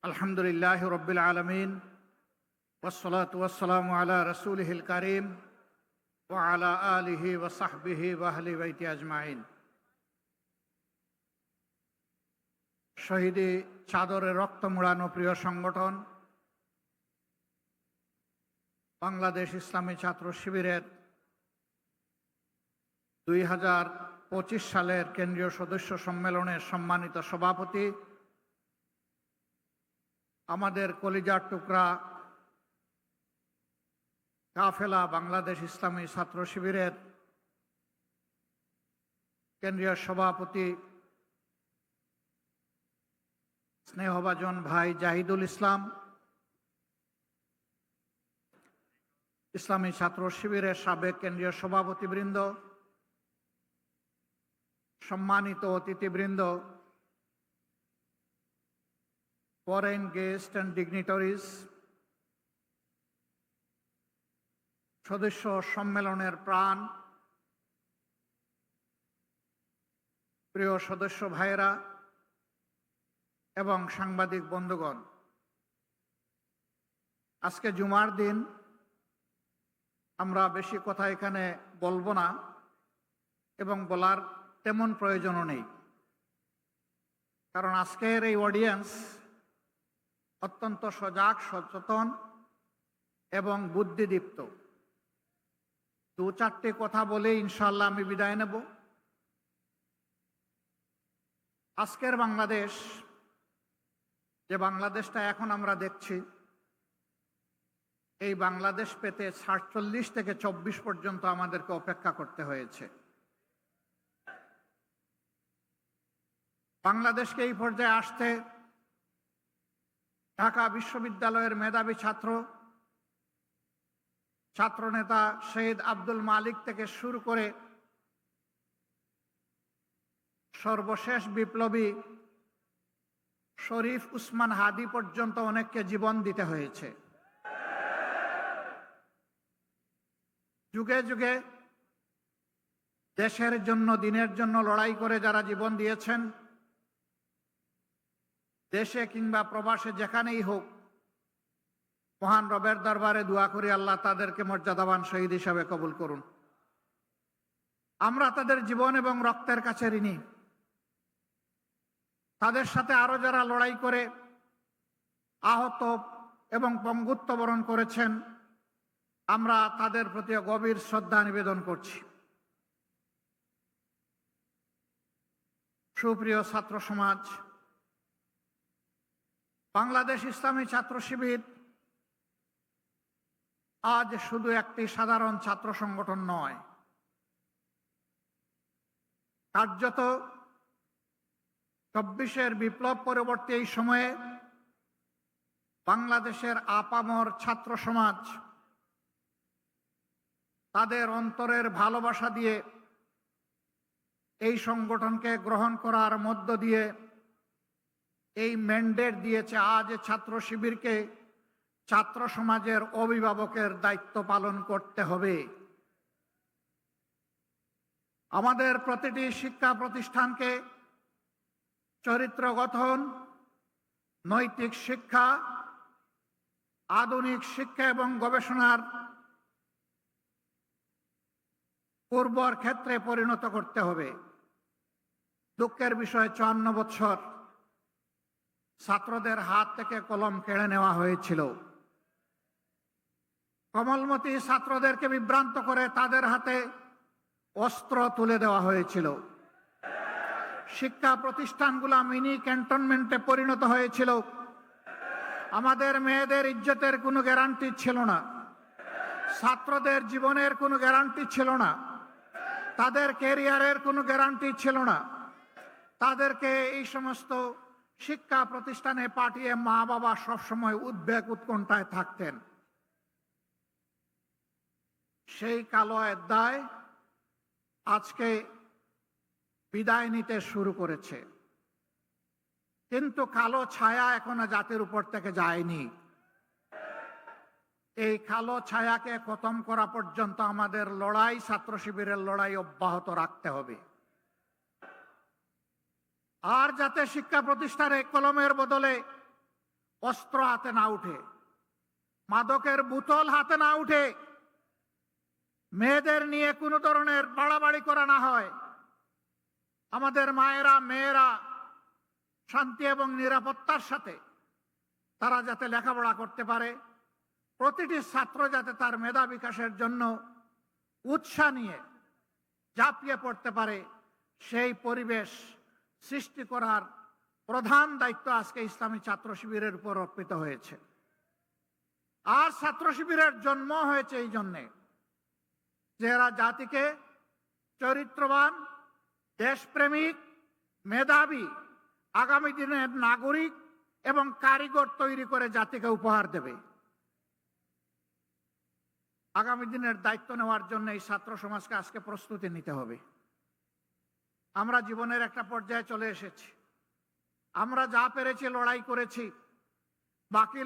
আলহামদুলিল্লাহ রব্বিল আলমিন ওয়াসসালাতু ওয়াসসালামু আলা রাসূলিহিল কারীম ওয়া আলা আলিহি ওয়া সাহবিহি ওয়া আহলি বাইতি আজমাইন। শহীদি চাদরে রক্ত মোড়ানো প্রিয় সংগঠন বাংলাদেশ ইসলামী ছাত্র শিবিরের 2025 সালের কেন্দ্রীয় সদস্য সম্মেলনের সম্মানিত সভাপতি, আমাদের কলিজার টুকরা কাফেলা বাংলাদেশ ইসলামী ছাত্র শিবিরের কেন্দ্রীয় সভাপতি স্নেহভাজন ভাই জাহিদুল ইসলাম, ইসলামী ছাত্র শিবিরের সাবেক কেন্দ্রীয় সভাপতিবৃন্দ, সম্মানিত অতিথিবৃন্দ, ফরেন গেস্ট অ্যান্ড ডিগনিটারিজ, সদস্য সম্মেলনের প্রাণ, প্রিয় সদস্য ভাইয়েরা এবং সাংবাদিক বন্ধুগণ, আজকে জুমার দিন। আমরা বেশি কথা এখানে বলবো না এবং বলার তেমন প্রয়োজনও নেই, কারণ আজকের এই অডিয়েন্স অত্যন্ত সজাগ, সচেতন এবং বুদ্ধিদীপ্ত। দু চারটে কথা বলে ইনশাআল্লাহ আমি বিদায় নেব। আজকের বাংলাদেশ, যে বাংলাদেশটা এখন আমরা দেখছি, এই বাংলাদেশ পেতে ৪৭ থেকে ২৪ পর্যন্ত আমাদেরকে অপেক্ষা করতে হয়েছে। বাংলাদেশকে এই পর্যায়ে আসতে ঢাকা বিশ্ববিদ্যালয়ের মেধাবী ছাত্রনেতা শহীদ আব্দুল মালিক থেকে শুরু করে সর্বশেষ বিপ্লবী শরীফ উসমান হাদি পর্যন্ত অনেককে জীবন দিতে হয়েছে। যুগে যুগে দেশের জন্য, দিনের জন্য লড়াই করে যারা জীবন দিয়েছেন, দেশে কিংবা প্রবাসে যেখানেই হোক, মহান রবের দরবারে দোয়া করি আল্লাহ তাদেরকে মর্যাদাবান শহীদ হিসাবে কবুল করুন। আমরা তাদের জীবন এবং রক্তের কাছে ঋণী। তাদের সাথে আরো যারা লড়াই করে আহত এবং পঙ্গুত্ব বরণ করেছেন, আমরা তাদের প্রতি গভীর শ্রদ্ধা নিবেদন করছি। সুপ্রিয় ছাত্র সমাজ, বাংলাদেশ ইসলামী ছাত্র শিবির আজ শুধু একটি সাধারণ ছাত্র সংগঠন নয়, কার্যত ২৪-এর বিপ্লব পরবর্তী এই সময়ে বাংলাদেশের আপামর ছাত্র সমাজ তাদের অন্তরের ভালোবাসা দিয়ে এই সংগঠনকে গ্রহণ করার মধ্য দিয়ে এই ম্যান্ডেট দিয়েছে আজ ছাত্র শিবিরকে ছাত্র সমাজের অভিভাবকের দায়িত্ব পালন করতে হবে। আমাদের প্রতিটি শিক্ষা প্রতিষ্ঠানকে চরিত্র গঠন, নৈতিক শিক্ষা, আধুনিক শিক্ষা এবং গবেষণার উর্বর ক্ষেত্রে পরিণত করতে হবে। দুঃখের বিষয়, ৫৪ বছর ছাত্রদের হাত থেকে কলম কেড়ে নেওয়া হয়েছিল। কোমলমতি ছাত্রদেরকে বিভ্রান্ত করে তাদের হাতে অস্ত্র তুলে দেওয়া হয়েছিল। শিক্ষা প্রতিষ্ঠানগুলো মিনি ক্যান্টনমেন্টে পরিণত হয়েছিল। আমাদের মেয়েদের ইজ্জতের কোনো গ্যারান্টি ছিল না, ছাত্রদের জীবনের কোনো গ্যারান্টি ছিল না, তাদের ক্যারিয়ারের কোনো গ্যারান্টি ছিল না। তাদেরকে এই সমস্ত শিক্ষা প্রতিষ্ঠানে পাঠিয়ে মা বাবা সবসময় উদ্বেগ উৎকণ্ঠায় থাকতেন। সেই কালো অধ্যায় আজকে বিদায় নিতে শুরু করেছে, কিন্তু কালো ছায়া এখনো জাতির উপর থেকে যায়নি। এই কালো ছায়াকে খতম করা পর্যন্ত আমাদের লড়াই, ছাত্র শিবিরের লড়াই অব্যাহত রাখতে হবে। আর যাতে শিক্ষা প্রতিষ্ঠানে কলমের বদলে অস্ত্র হাতে না উঠে, মাদকের বোতল হাতে না উঠে, মেয়েদের নিয়ে কোনো ধরনের বাড়াবাড়ি করা না হয়, আমাদের মায়েরা মেয়েরা শান্তি এবং নিরাপত্তার সাথে তারা যাতে লেখাপড়া করতে পারে, প্রতিটি ছাত্র যাতে তার মেধা বিকাশের জন্য উৎসাহ নিয়ে ঝাঁপিয়ে পড়তে পারে, সেই পরিবেশ সৃষ্টি করার প্রধান দায়িত্ব আজকে ইসলামী ছাত্র শিবিরের উপর অর্পিত হয়েছে। আর ছাত্র শিবিরের জন্ম হয়েছে এই জন্যে যে এরা জাতিকে চরিত্রবান, দেশপ্রেমিক, মেধাবী, আগামী দিনের নাগরিক এবং কারিগর তৈরি করে জাতিকে উপহার দেবে। আগামী দিনের দায়িত্ব নেওয়ার জন্য এই ছাত্র সমাজকে আজকে প্রস্তুতি নিতে হবে। আমরা জীবনের একটা পর্যায়ে চলে এসেছি, আমরা যা পেরেছি লড়াই করেছি, বাকি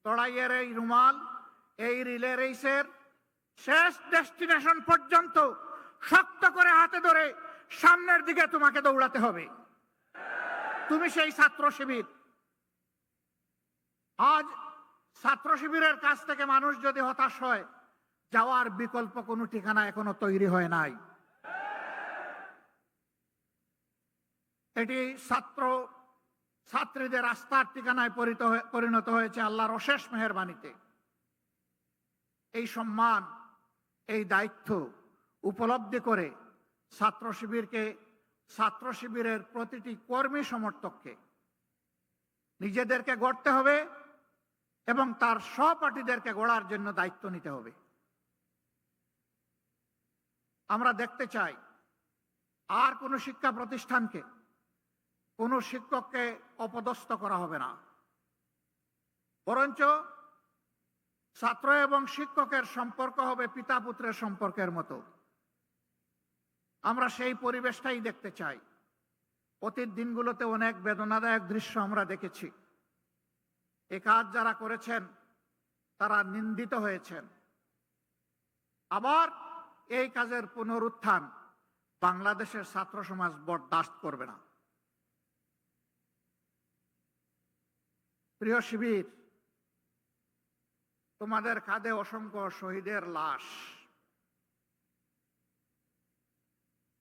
লড়াইয়ের এই রুমাল, এই রিলে রেসের শেষ ডেস্টিনেশন পর্যন্ত শক্ত করে হাতে ধরে সামনের দিকে তোমাকে দৌড়াতে হবে। তুমি সেই ছাত্র শিবির। আজ ছাত্র শিবিরের কাছ থেকে মানুষ যদি হতাশ হয়, যাওয়ার বিকল্প কোনো ঠিকানা এখনো তৈরি হয় নাই। এটি ছাত্রীদের আস্থার ঠিকানায় পরিণত হয়েছে আল্লাহর অশেষ মেহেরবানিতে। এই সম্মান, এই দায়িত্ব উপলব্ধি করে ছাত্র শিবিরের প্রতিটি কর্মী সমর্থককে নিজেদেরকে গড়তে হবে এবং তার সহপাঠীদেরকে গড়ার জন্য দায়িত্ব নিতে হবে। আমরা দেখতে চাই আর কোনো শিক্ষা প্রতিষ্ঠানকে, কোনো শিক্ষককে অপদস্থ করা হবে না, বরঞ্চ ছাত্র এবং শিক্ষকের সম্পর্ক হবে পিতা পুত্রের সম্পর্কের মতো। আমরা সেই পরিবেশটাই দেখতে চাই। অতীত দিনগুলোতে অনেক বেদনাদায়ক দৃশ্য আমরা দেখেছি। এ কাজ যারা করেছেন তারা নিন্দিত হয়েছেন। আবার এই কাজের পুনরুত্থান বাংলাদেশের ছাত্র সমাজ বরদাস্ত করবে না। প্রিয় শিবির, তোমাদের কাঁধে অসংখ্য শহীদের লাশ,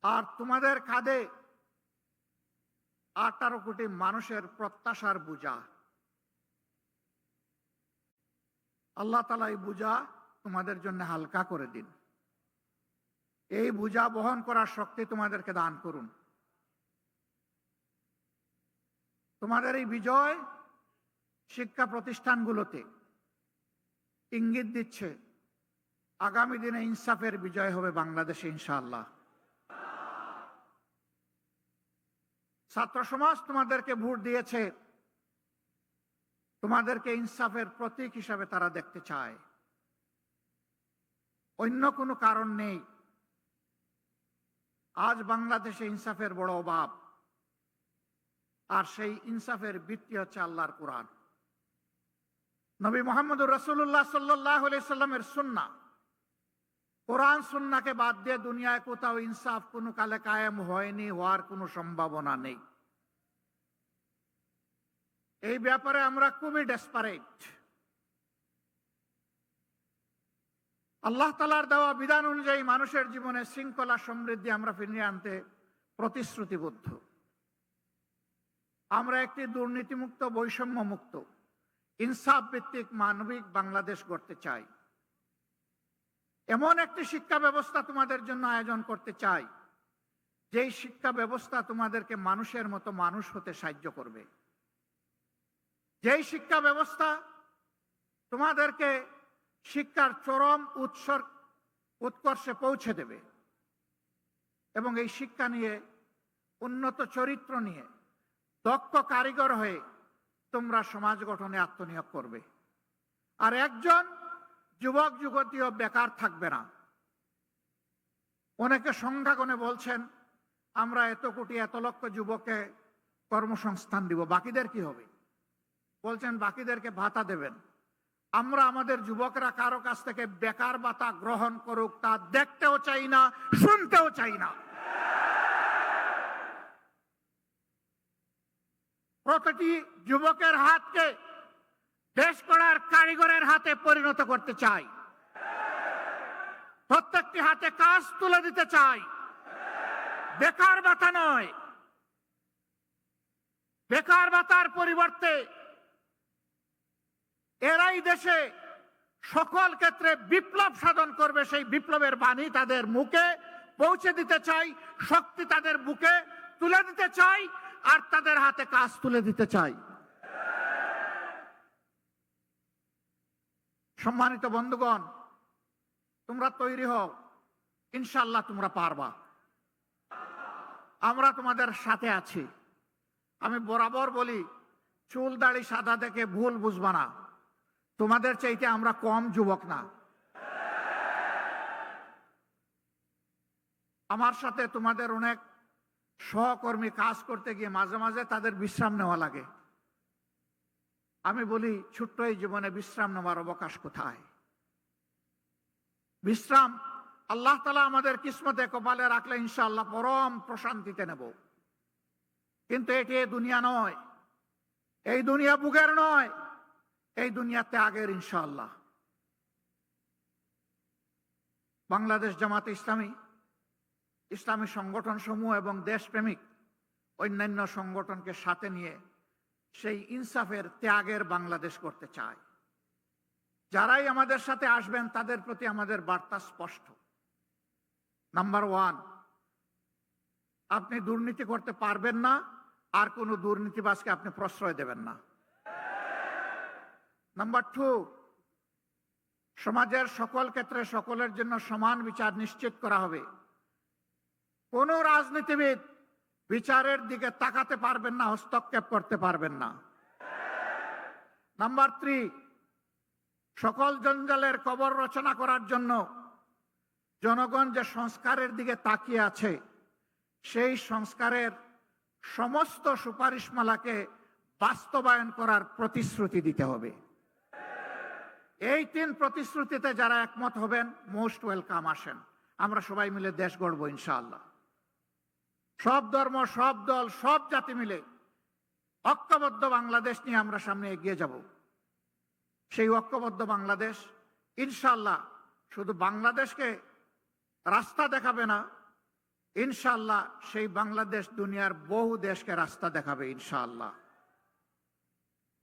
আর তোমাদের কাঁধে 18 কোটি মানুষের প্রত্যাশার বোঝা। আল্লাহ তাআলা এই বোঝা তোমাদের জন্য হালকা করে দিন। এই বোঝা বহন করার শক্তি তোমাদেরকে দান করুন। তোমাদের এই বিজয় শিক্ষা প্রতিষ্ঠানগুলোতে ইঙ্গিত দিচ্ছে আগামী দিনে ইনসাফের বিজয় হবে বাংলাদেশে ইনশাআল্লাহ। ছাত্র সমাজ তোমাদেরকে ভোট দিয়েছে, তোমাদেরকে ইনসাফের প্রতীক হিসাবে তারা দেখতে চায়, অন্য কোনো কারণ নেই। আজ বাংলাদেশে ইনসাফের বড় অভাব, আর সেই ইনসাফের ভিত্তি হচ্ছে আল্লাহর কোরআন। নবী মুহাম্মদুর রাসূলুল্লাহ সাল্লাল্লাহু আলাইহি সাল্লামের সুন্নাহ। কোরআন সুন্নাহকে বাদ দিয়ে দুনিয়ায় কোথাও ইনসাফ কোনো কালে কায়েম হয়নি, হওয়ার কোনো সম্ভাবনা নেই। এই ব্যাপারে আমরা খুবই ডেসপারেট। আল্লাহ তাআলার দেওয়া বিধান অনুযায়ী মানুষের জীবনে শৃঙ্খলা সমৃদ্ধি আমরা ফিরিয়ে আনতে প্রতিশ্রুতিবদ্ধ। আমরা একটি দুর্নীতিমুক্ত, বৈষম্য মুক্ত, ইনসাফ ভিত্তিক মানবিক বাংলাদেশ গড়তে চাই। এমন একটি শিক্ষা ব্যবস্থা তোমাদের জন্য আয়োজন করতে চাই, যেই শিক্ষা ব্যবস্থা তোমাদেরকে মানুষের মতো মানুষ হতে সাহায্য করবে, যেই শিক্ষা ব্যবস্থা তোমাদেরকে শিক্ষার চরম উৎকর্ষে পৌঁছে দেবে এবং এই শিক্ষা নিয়ে, উন্নত চরিত্র নিয়ে, দক্ষ কারিগর হয়ে তোমরা সমাজ গঠনে আত্মনিয়োগ করবে। আর একজন যুবক যুবতীও বেকার থাকবে না। অনেকে সংখ্যা গণে বলছেন আমরা এত কোটি এত লক্ষ যুবককে কর্মসংস্থান দিব, বাকিদের কি হবে? বলছেন বাকিদেরকে ভাতা দেবেন। আমরা আমাদের যুবকরা কারো কাছ থেকে বেকার ভাতা গ্রহণ করুক তা দেখতেও চাই না, শুনতেও চাই না। প্রতিটি যুবকের হাতকে দেশ গড়ার কারিগরের হাতে পরিণত করতে চাই। প্রত্যেকটি হাতে কাজ তুলে দিতে চাই। বেকার ভাতা নয়, বেকার ভাতার পরিবর্তে এরাই দেশে সকল ক্ষেত্রে বিপ্লব সাধন করবে, সেই বিপ্লবের বাণী তাদের মুখে পৌঁছে দিতে চাই, শক্তি তাদের বুকে তুলে দিতে চাই, আর তাদের হাতে কাজ তুলে দিতে চাই। সম্মানিত বন্ধুগণ, তোমরা তৈরি হও, ইনশাআল্লাহ তোমরা পারবা। আমরা তোমাদের সাথে আছি। আমি বরাবর বলি, চুল দাড়ি সাদা দেখে ভুল বুঝবা না, তোমাদের চাইতে আমরা কম যুবক না। আমার সাথে তোমাদের অনেক সহকর্মী কাজ করতে গিয়ে মাঝে মাঝে তাদের বিশ্রাম নেওয়া লাগে। আমি বলি, ছোট্ট এই জীবনে বিশ্রাম নেওয়ার অবকাশ কোথায়? বিশ্রাম আল্লাহ তাআলা আমাদের কিসমতে কপালে রাখলে ইনশাআল্লাহ পরম প্রশান্তিতে নেব। কিন্তু এটি এই দুনিয়া নয়, এই দুনিয়া বুকের নয়, এই দুনিয়া ত্যাগের ইনশাআল্লাহ। বাংলাদেশ জামাতে ইসলামী, ইসলামী সংগঠন সমূহ এবং দেশপ্রেমিক অন্যান্য সংগঠনকে সাথে নিয়ে সেই ইনসাফের ত্যাগের বাংলাদেশ করতে চায়। যারাই আমাদের সাথে আসবেন তাদের প্রতি আমাদের বার্তা স্পষ্ট। নাম্বার 1, আপনি দুর্নীতি করতে পারবেন না, আর কোনো দুর্নীতিবাজকে আপনি প্রশ্রয় দেবেন না। নাম্বার 2, সমাজের সকল ক্ষেত্রে সকলের জন্য সমান বিচার নিশ্চিত করা হবে। কোন রাজনীতিবিদ বিচারের দিকে তাকাতে পারবেন না, হস্তক্ষেপ করতে পারবেন না। নাম্বার 3, সকল জঞ্জালের কবর রচনা করার জন্য জনগণ যে সংস্কারের দিকে তাকিয়ে আছে, সেই সংস্কারের সমস্ত সুপারিশমালাকে বাস্তবায়ন করার প্রতিশ্রুতি দিতে হবে। এই 3 প্রতিশ্রুতিতে যারা একমত হবেন, মোস্ট ওয়েলকাম, আসেন, আমরা সবাই মিলে দেশ গড়ব ইনশাআল্লাহ। সব ধর্ম, সব দল, সব জাতি মিলে ঐক্যবদ্ধ বাংলাদেশ নিয়ে আমরা সামনে এগিয়ে যাব। সেই ঐক্যবদ্ধ বাংলাদেশ ইনশাআল্লাহ শুধু বাংলাদেশকে রাস্তা দেখাবে না, ইনশাআল্লাহ সেই বাংলাদেশ দুনিয়ার বহু দেশকে রাস্তা দেখাবে ইনশাআল্লাহ।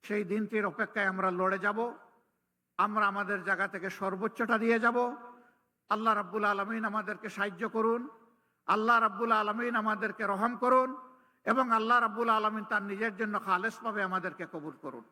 সেই দিনটির অপেক্ষায় আমরা লড়ে যাব। আমরা আমাদের জায়গা থেকে সর্বোচ্চটা দিয়ে যাব। আল্লাহ রাব্বুল আলামিন আমাদেরকে সাহায্য করুন, আল্লাহ রাব্বুল আলামিন আমাদেরকে রহম করুন, এবং আল্লাহ রাব্বুল আলামিন তার নিজের জন্য খালেসভাবে আমাদেরকে কবুল করুন।